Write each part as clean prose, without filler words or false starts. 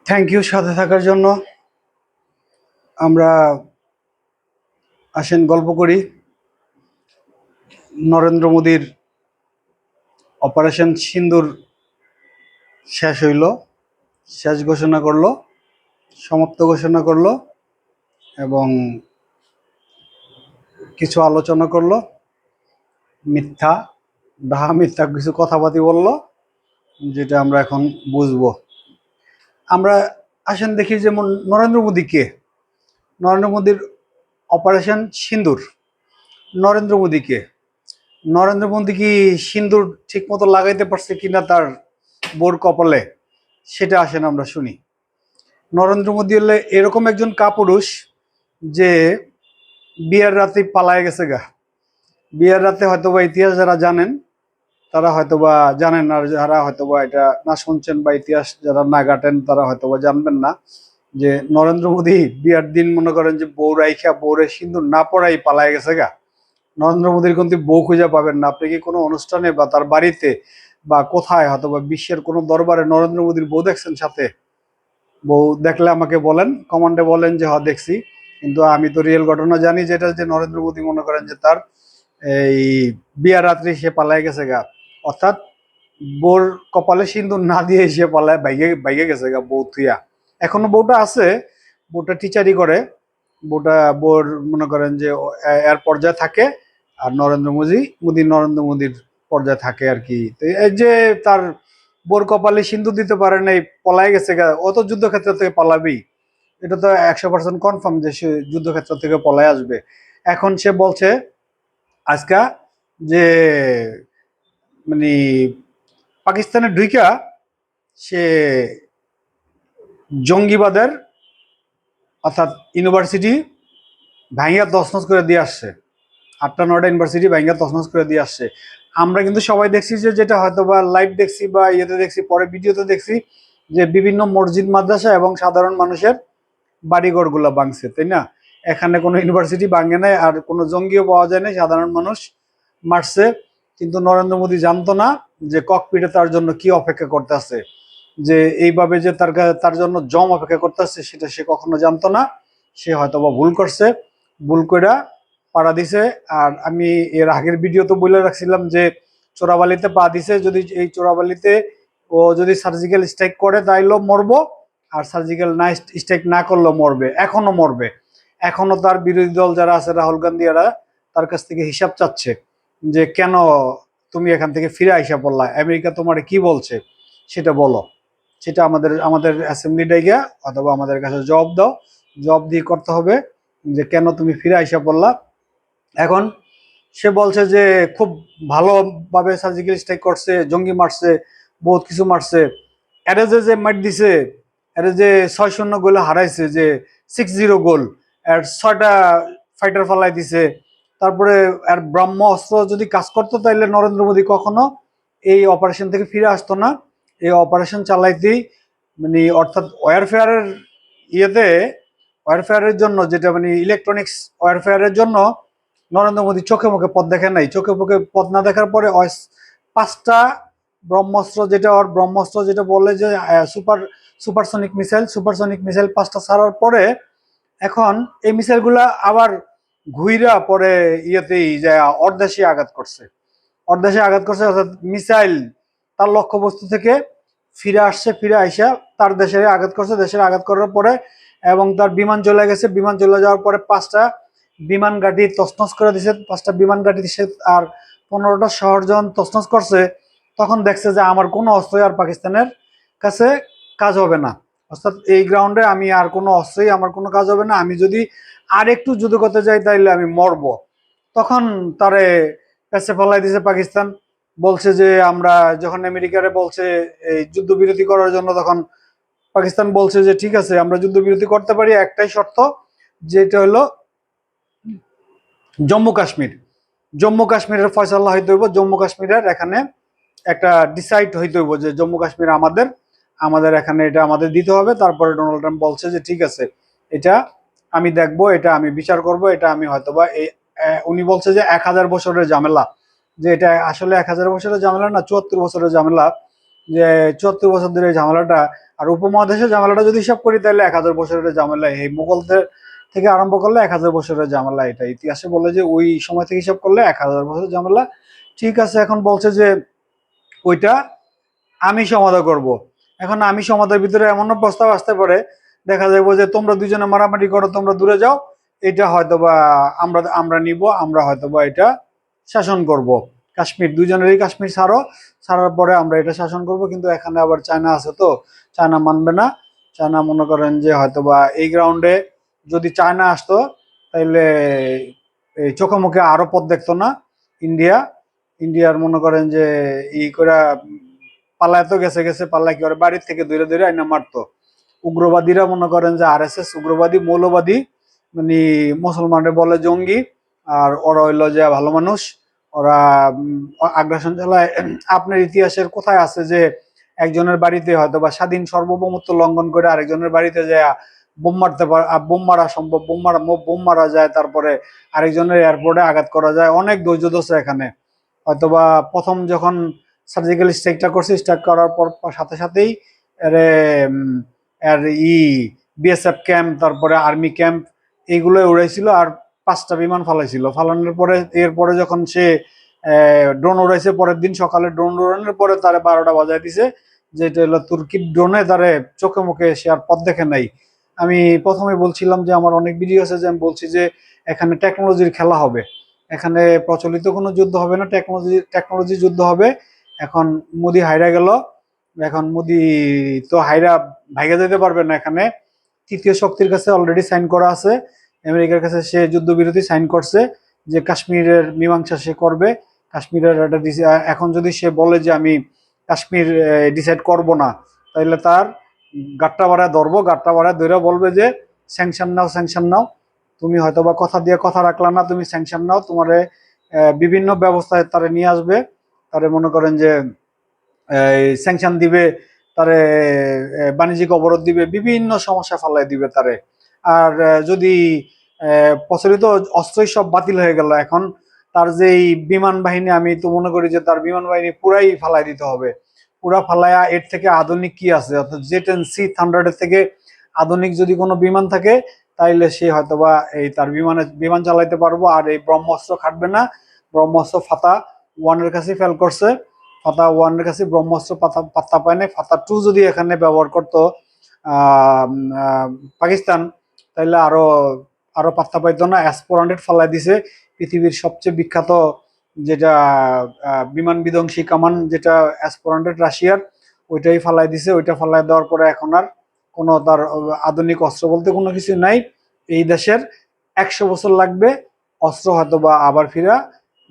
Thank you সাথে থাকার জন্য। আমরা আসেন গল্প করি। নরেন্দ্র মোদীর অপারেশন সিন্দুর শেষ হইল, শেষ ঘোষণা করলো, সমাপ্ত ঘোষণা করলো এবং কিছু আলোচনা করলো, মিথ্যা ডাহা মিথ্যা কিছু কথাবার্তা বললো, যেটা আমরা এখন বুঝবো। আমরা আসেন দেখি যেমন নরেন্দ্র মোদী কে। নরেন্দ্র মোদীর অপারেশন সিন্দুর, নরেন্দ্র মোদী কে। নরেন্দ্র মোদী কি সিন্দুর ঠিক মতো লাগাইতে পারছে কিনা তার বোর কপালে, সেটা আসেন আমরা শুনি। নরেন্দ্র মোদী হলে এরকম একজন কাপুরুষ যে বিয়ের রাতে পালায় গেছে গা। বিয়ের রাতে হয়তোবা ইতিহাস যারা জানেন তারা হয়তোবা জানেন, আর যারা হয়তোবা এটা না শুনছেন বা ইতিহাস যারা না ঘাটেন তারা হয়তোবা জানবেন না যে নরেন্দ্র মোদী বিয়ার দিন মনে করেন যে বউ রাইখা বউরে সিন্দুর না পড়াই পালায় গেছে গা। নরেন্দ্র মোদীর কিন্তু বউ খুঁজে পাবেন না। আপনি কি কোনো অনুষ্ঠানে বা তার বাড়িতে বা কোথায় হয়তোবা বিশ্বের কোনো দরবারে নরেন্দ্র মোদীর বউ দেখছেন সাথে? বউ দেখলে আমাকে বলেন, কমান্ডে বলেন যে হ্যাঁ দেখছি। কিন্তু আমি তো রিয়েল ঘটনা জানি, যেটা যে নরেন্দ্র মোদী মনে করেন যে তার এই বিয়ার রাত্রি সে পালায় গেছে গা। অর্থাৎ বউর কপালে সিন্দুর না দিয়ে সে পালায় বাইকে বাইকে গেছে গা বউ থুইয়া। এখনো বউটা আছে, বউটা টিচারি করে, বউটা বউর মনে করেন যে এর পর্যায়ে থাকে। আর নরেন্দ্র মোদীর পর্যায়ে থাকে আর কি। তো এই যে তার বোর কপালে সিন্দুর দিতে পারে নাই, পলায় গেছে গা, ও তো যুদ্ধক্ষেত্র থেকে পালাবেই। এটা তো 100% কনফার্ম যে সে যুদ্ধক্ষেত্র থেকে পলায় আসবে। এখন সে বলছে আজকা যে মানে পাকিস্তানের ঢুইকা সে জঙ্গিবাদের অর্থাৎ ইউনিভার্সিটি ভাঙ্গিয়া তছনছ করে দিয়ে আসছে। 8টা 9টা ইউনিভার্সিটি ভাঙ্গিয়া তছনছ করে দিয়ে আসছে। আমরা কিন্তু সবাই দেখছি যে, যেটা হয়তো বা লাইভ দেখছি বা ইয়েতে দেখছি, পরে ভিডিওতে দেখছি যে বিভিন্ন মসজিদ মাদ্রাসা এবং সাধারণ মানুষের বাড়িঘর গুলা ভাঙছে, তাই না? এখানে কোনো ইউনিভার্সিটি ভাঙে নাই, আর কোনো জঙ্গিও পাওয়া যায় নাই, সাধারণ মানুষ মারছে। কিন্তু নরেন্দ্র মোদী জানতো না যে ককপিটে তার জন্য কি অপেক্ষা করতেছে, যে এইভাবে যে তার জন্য জম অপেক্ষা করতেছে, সেটা সে কখনো জানতো না। সে হয়তোবা ভুল করছে, ভুল কইরা পাড়া দিছে। আর আমি এর আগের ভিডিও তো বলে রাখছিলাম যে চোরাবালিতে পা দিছে, যদি এই চোরাবালিতে ও যদি সার্জিক্যাল স্ট্রাইক করে তাইলেও মরবো, আর সার্জিক্যাল না স্ট্রাইক না করলেও মরবে, এখনো মরবে। এখনো তার বিরোধী দল যারা আছে, রাহুল গান্ধী, এরা তার কাছ থেকে হিসাব চাচ্ছে যে কেন তুমি এখান থেকে ফিরে আইসা পড়লা, আমেরিকা তোমার কি বলছে সেটা বলো। সেটা আমাদের আমাদের অ্যাসেম্বলি ডাইগা অথবা আমাদের কাছে জবাব দাও, জবাব দিয়ে করতে হবে যে কেন তুমি ফিরে আইসা পড়লা। এখন সে বলছে যে খুব ভালোভাবে সার্জিক্যাল স্ট্রাইক করছে, জঙ্গি মারছে, বহুত কিছু মারছে। এরে যে মার দিছে, এরে যে 6-0 গোলে হারাইছে, যে 6-0 গোল, আর 6টা ফাইটার ফালাই দিছে। তারপরে আর ব্রহ্ম অস্ত্র যদি কাজ করতো তাহলে নরেন্দ্র মোদী কখনো এই অপারেশন থেকে ফিরে আসতো না। এই অপারেশন চালাইতেই মানে অর্থাৎ ওয়ারফেয়ারের ইয়েতে, ওয়ারফেয়ারের জন্য যেটা মানে ইলেকট্রনিক্স ওয়ারফেয়ারের জন্য নরেন্দ্র মোদী চোখে মুখে পথ দেখে নাই। চোখে মুখে পথ না দেখার পরে 5টা ব্রহ্মাস্ত্র, যেটা ওর ব্রহ্মাস্ত্র যেটা বলে যে সুপারসনিক মিসাইল 5টা ছাড়ার পরে এখন এই মিসাইলগুলা আবার ঘুইরা পরে ইয়েতেই যায় অর্ধেশে আঘাত করছে। অর্ধেশে আঘাত করছে অর্থাৎ মিসাইল তার লক্ষ্যবস্তু থেকে ফিরে আসছে, ফিরে আইসা তার দেশে আঘাত করছে। দেশের আঘাত করার পরে এবং তার বিমান চলে গেছে, বিমান চলে যাওয়ার পরে 5টা বিমান ঘাঁটি তছনছ করে দিছে। 5টা বিমান ঘাঁটি দিছে আর 15টা শহর যখন তছনছ করছে, তখন দেখছে যে আমার কোনো অস্ত্রই আর পাকিস্তানের কাছে কাজ হবে না। অর্থাৎ এই গ্রাউন্ডে আমি আর কোনো অস্ত্রই আমার কোনো কাজ হবে না, আমি যদি আর একটু যুদ্ধ করতে যাই তাইলে আমি মরবো। তখন তারে পেছে ফেলাই দিছে পাকিস্তান। বলছে যে আমরা যখন আমেরিকারে বলছে এই যুদ্ধবিরতি করার জন্য, তখন পাকিস্তান বলছে যে ঠিক আছে আমরা যুদ্ধবিরতি করতে পারি, একটাই শর্ত, যেটা হলো জম্মু কাশ্মীর। জম্মু কাশ্মীরের ফয়সালা হইতে হইব, জম্মু কাশ্মীরের এখানে একটা ডিসাইড হইতে হইব যে জম্মু কাশ্মীর আমাদের, আমাদের এখানে এটা আমাদের দিতে হবে। তারপরে ডোনাল্ড ট্রাম্প বলছে যে ঠিক আছে এটা আমি দেখবো, এটা আমি বিচার করব, এটা আমি হয়তোবা এই উনি বলছে যে 1000 বছরের ঝামেলা, যে এটা আসলে 1000 বছরের ঝামেলা না, 74 বছরের ঝামেলা। যে ৭৪ বছর ধরে এই ঝামেলাটা, আর উপমহাদেশের ঝামেলাটা যদি হিসাব করি তাহলে ১,০০০ বছরের ঝামেলা। এই মুঘলদের থেকে আরম্ভ করলে ১,০০০ বছরের ঝামেলা। এটা ইতিহাসে বলে যে ওই সময় থেকে হিসাব করলে ১,০০০ বছরের ঝামেলা। ঠিক আছে, এখন বলছে যে ওইটা আমি সমাধা করব। এখন আমি সমাধার ভিতরে এমনও প্রস্তাব আসতে পারে, দেখা যাবে যে তোমরা দুজনে মারামারি করো, তোমরা দূরে যাও, এটা হয়তোবা আমরা আমরা নিব, আমরা হয়তোবা এটা শাসন করব। কাশ্মীর দুজনেরই কাশ্মীর ছাড়ো, ছাড়ার পরে আমরা এটা শাসন করব। কিন্তু এখানে আবার চায়না আছে, তো চায়না মানবে না। চায়না মনে করেন যে হয়তোবা এই গ্রাউন্ডে যদি চায়না আসতো তাইলে এই চোখে মুখে আরো পথ দেখতো না ইন্ডিয়া। ইন্ডিয়ার মনে করেন যে করে পালায় তো গেছে গেছে, পাল্লা কি করে বাড়ির থেকে দূরে দূরে আইনা মারতো। উগ্রবাদীরা মনে করেন যে আরএসএস উগ্রবাদী মৌলবাদী, মানে মুসলমানরা বলে জঙ্গি, আর ওরা হইলো যে ভালো মানুষ। ওরা আগ্রাসন চালায়। আপনার ইতিহাসের কোথায় আছে যে একজনের বাড়িতে হয়তো বা স্বাধীন সার্বভৌমত্ব লঙ্ঘন করে আরেকজনের বাড়িতে যায় বোম মারতে পারে, বোম মারা সম্ভব, বোম মারা যায়, তারপরে আরেকজনের এয়ারপোর্টে আঘাত করা যায়। অনেক ধৈর্য ধরছে এখানে। হয়তোবা প্রথম যখন সার্জিক্যাল স্ট্রাইকটা করছে, স্ট্রাইক করার পর সাথে সাথেই এর এর বিএসএফ ক্যাম্প, তারপরে আর্মি ক্যাম্প, এইগুলো উড়াইছিল। আর 5টা বিমান ফালাইছিল। ফালানোর পরে এরপরে যখন সে ড্রোন উড়াইছে, পরের দিন সকালে ড্রোন উড়ানোর পরে তারে 12টা বাজায় দিছে, যেটা হলো তুর্কির ড্রোনে তারে চোখে মুখে সে আর পথ দেখে নাই। আমি প্রথমে বলছিলাম যে আমার অনেক ভিডিও আছে যে আমি বলছি যে এখানে টেকনোলজির খেলা হবে, এখানে প্রচলিত কোনো যুদ্ধ হবে না, টেকনোলজি যুদ্ধ হবে। এখন মোদি হাইরা গেল, এখন মোদি তো হাইরা ভাইগা যেতে পারবে না। এখানে তৃতীয় শক্তির কাছে অলরেডি সাইন করা আছে, আমেরিকার কাছে সে যুদ্ধবিরতি সাইন করছে যে কাশ্মীরের মীমাংসা সে করবে। কাশ্মীরের একটা এখন যদি সে বলে যে আমি কাশ্মীর ডিসাইড করব না, তাহলে তার গাট্টা বাড়ায় ধরবো, গাট্টা বাড়ায় ধরে বলবে যে স্যাংশন নাও, স্যাংশন নাও। তুমি হয়তো বা কথা দিয়ে কথা রাখলা না, তুমি স্যাংশন নাও। তোমার বিভিন্ন ব্যবস্থায় তারে নিয়ে আসবে, তারে মনে করেন যে স্যাংশন দিবে, তারে বাণিজ্যিক অবরোধ দিবে, বিভিন্ন সমস্যা ফালাই দিবে তারে। আর যদি প্রচলিত অস্ত্রই সব বাতিল হয়ে গেল, এখন তার যে বিমান বাহিনী, আমি তো মনে করি যে তার বিমান বাহিনী পুরাই ফালাই দিতে হবে। পুরা ফালায়া এর থেকে আধুনিক কি আছে, অর্থাৎ জেট-এন-সি থান্ডারের থেকে আধুনিক যদি কোনো বিমান থাকে তাইলে সে হয়তোবা এই তার বিমান চালাইতে পারবো। আর এই ব্রহ্মাস্ত্র খাটবে না। ব্রহ্মাস্ত্র ফাতা ওয়ানের কাছে ফেল করছে, ফাতা ওয়ানের কাছে ব্রহ্মাস্ত্র পাত্তা পায় না। ফাতা 2 যদি এখানে ব্যবহার করতো পাকিস্তান, তাইলে আরো আরো পাত্তা পাইতো না। S-400 ফালাই দিছে, পৃথিবীর সবচেয়ে বিখ্যাত যেটা বিমান বিধ্বংসী কামান, যেটা S-400 রাশিয়ার, ওইটাই ফালাই দিছে। ওইটা ফালাই দেওয়ার পরে এখন আর কোনো তার আধুনিক অস্ত্র বলতে কোনো কিছু নাই। এই দেশের 100 বছর লাগবে অস্ত্র হয়তো বা আবার ফিরা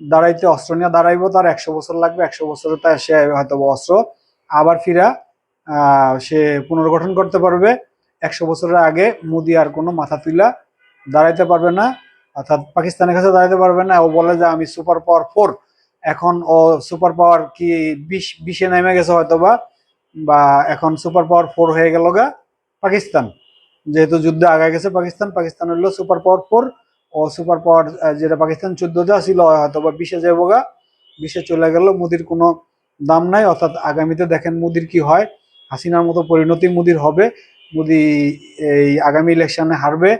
দাঁড়াইতে, অস্ত্র নিয়ে দাঁড়াইবো, তার 100 বছর লাগবে। 100 বছরে তাই সে হয়তো অস্ত্র আবার ফিরা সে পুনর্গঠন করতে পারবে। 100 বছরের আগে মোদি আর কোনো মাথা তুলা দাঁড়াইতে পারবে না, অর্থাৎ পাকিস্তানের কাছে দাঁড়াইতে পারবে না। ও বলে যে আমি সুপার পাওয়ার 4, এখন ও সুপার পাওয়ার কি 20-এ নেমে গেছে হয়তোবা, বা এখন সুপার পাওয়ার 4 হয়ে গেল গা পাকিস্তান, যেহেতু যুদ্ধে আগায় গেছে পাকিস্তান। পাকিস্তান হলো সুপার পাওয়ার 4, ও সুপার পাওয়ার যেটা পাকিস্তান 14তে আসিল হয়তো বা 20-এ যাবো গা, 20-এ চলে গেল। মোদির কোনো দাম নাই। অর্থাৎ আগামীতে দেখেন মোদির কি হয়, হাসিনার মতো পরিণতি মোদির হবে। মোদি এই আগামী ইলেকশনে হারবে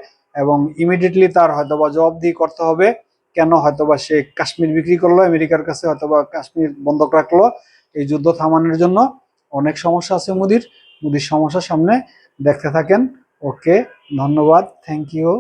এবং ইমিডিয়েটলি তার হয়তোবা জবাবদিহি করতে হবে। কেন হয়তোবা সে কাশ্মীর বিক্রি করলো আমেরিকার কাছে, হয়তোবা কাশ্মীর বন্ধক রাখলো এই যুদ্ধ থামানোর জন্য। অনেক সমস্যা আছে মোদির সমস্যার সামনে দেখতে থাকেন। ওকে, ধন্যবাদ, থ্যাংক ইউ।